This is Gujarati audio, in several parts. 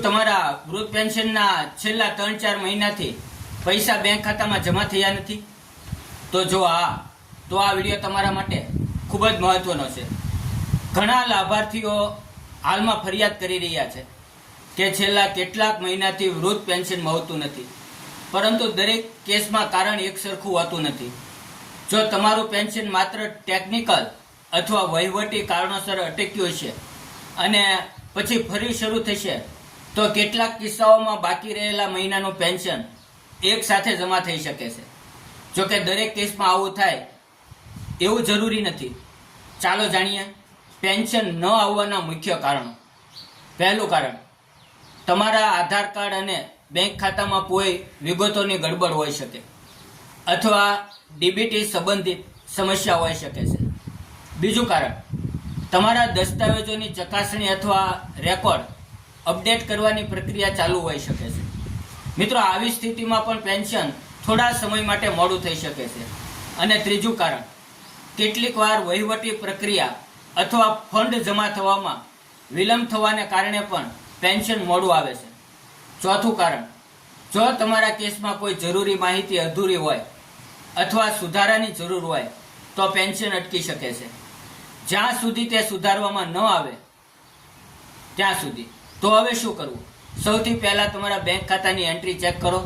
તમારા વૃદ્ધ પેન્શનના છેલ્લા 3-4 મહિનાથી પૈસા બેંક ખાતામાં જમા થયા નથી? તો આ વિડીયો તમારા માટે ખૂબ જ મહત્વનો છે. ઘણા લાભાર્થીઓ હાલમાં ફરિયાદ કરી રહ્યા છે કે છેલ્લા કેટલાક મહિનાથી વૃદ્ધ પેન્શન મળતું નથી, પરંતુ દરેક કેસમાં કારણ એક સરખું હોતું નથી. જો તમારું પેન્શન માત્ર ટેકનિકલ અથવા વહીવટી કારણોસર અટક્યું છે અને પછી ફરી શરૂ થશે, તો કેટલાક કિસ્સાઓમાં બાકી રહેલા મહિનાનું પેન્શન એક સાથે જમા થઈ શકે છે. જો કે દરેક કેસમાં આવું થાય એવું જરૂરી નથી. ચાલો જાણીએ પેન્શન ન આવવાના મુખ્ય કારણો. પહેલું કારણ, તમારા આધાર કાર્ડ અને બેંક ખાતામાં કોઈ વિગતોની ગડબડ હોઈ શકે અથવા ડીબીટી સંબંધિત સમસ્યા હોઈ શકે છે. બીજું કારણ, તમારા દસ્તાવેજોની ચકાસણી અથવા રેકોર્ડ અપડેટ કરવાની પ્રક્રિયા ચાલુ હોઈ શકે છે. મિત્રો, આવી સ્થિતિમાં પણ પેન્શન થોડા સમય માટે મોડું થઈ શકે છે. અને ત્રીજું કારણ, કેટલીક વાર વહીવટી પ્રક્રિયા અથવા ફંડ જમા થવામાં વિલંબ થવાને કારણે પણ પેન્શન મોડું આવે છે. ચોથું કારણ, જો તમારા કેસમાં કોઈ જરૂરી માહિતી અધૂરી હોય અથવા સુધારાની જરૂર હોય તો પેન્શન અટકી શકે છે. જ્યાં સુધી તે સુધારવામાં ન આવે ત્યાં સુધી. તો હવે શું કરવું? સૌથી પહેલા તમારા બેંક ખાતાની એન્ટ્રી ચેક કરો.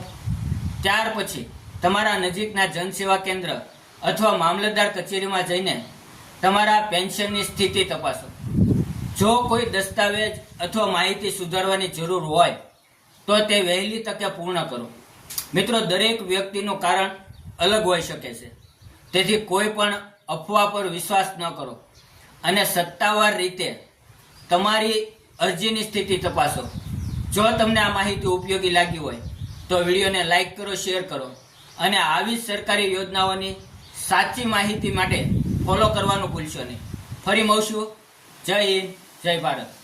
ત્યાર પછી તમારા નજીકના જનસેવા કેન્દ્ર અથવા મામલતદાર કચેરીમાં જઈને તમારા પેન્શનની સ્થિતિ તપાસો. જો કોઈ દસ્તાવેજ અથવા માહિતી સુધારવાની જરૂર હોય તો તે વહેલી તકે પૂર્ણ કરો. મિત્રો, દરેક વ્યક્તિનું કારણ અલગ હોઈ શકે છે, તેથી કોઈ પણ અફવા પર વિશ્વાસ ન કરો અને સત્તાવાર રીતે તમારી અરજીની સ્થિતિ તપાસો. જો તમને આ માહિતી ઉપયોગી લાગી હોય તો વિડીયોને લાઈક કરો, શેર કરો અને આવી જ સરકારી યોજનાઓની સાચી માહિતી માટે ફોલો કરવાનું ભૂલશો નહીં. ફરી મળશું. જય હિન્દ, જય ભારત.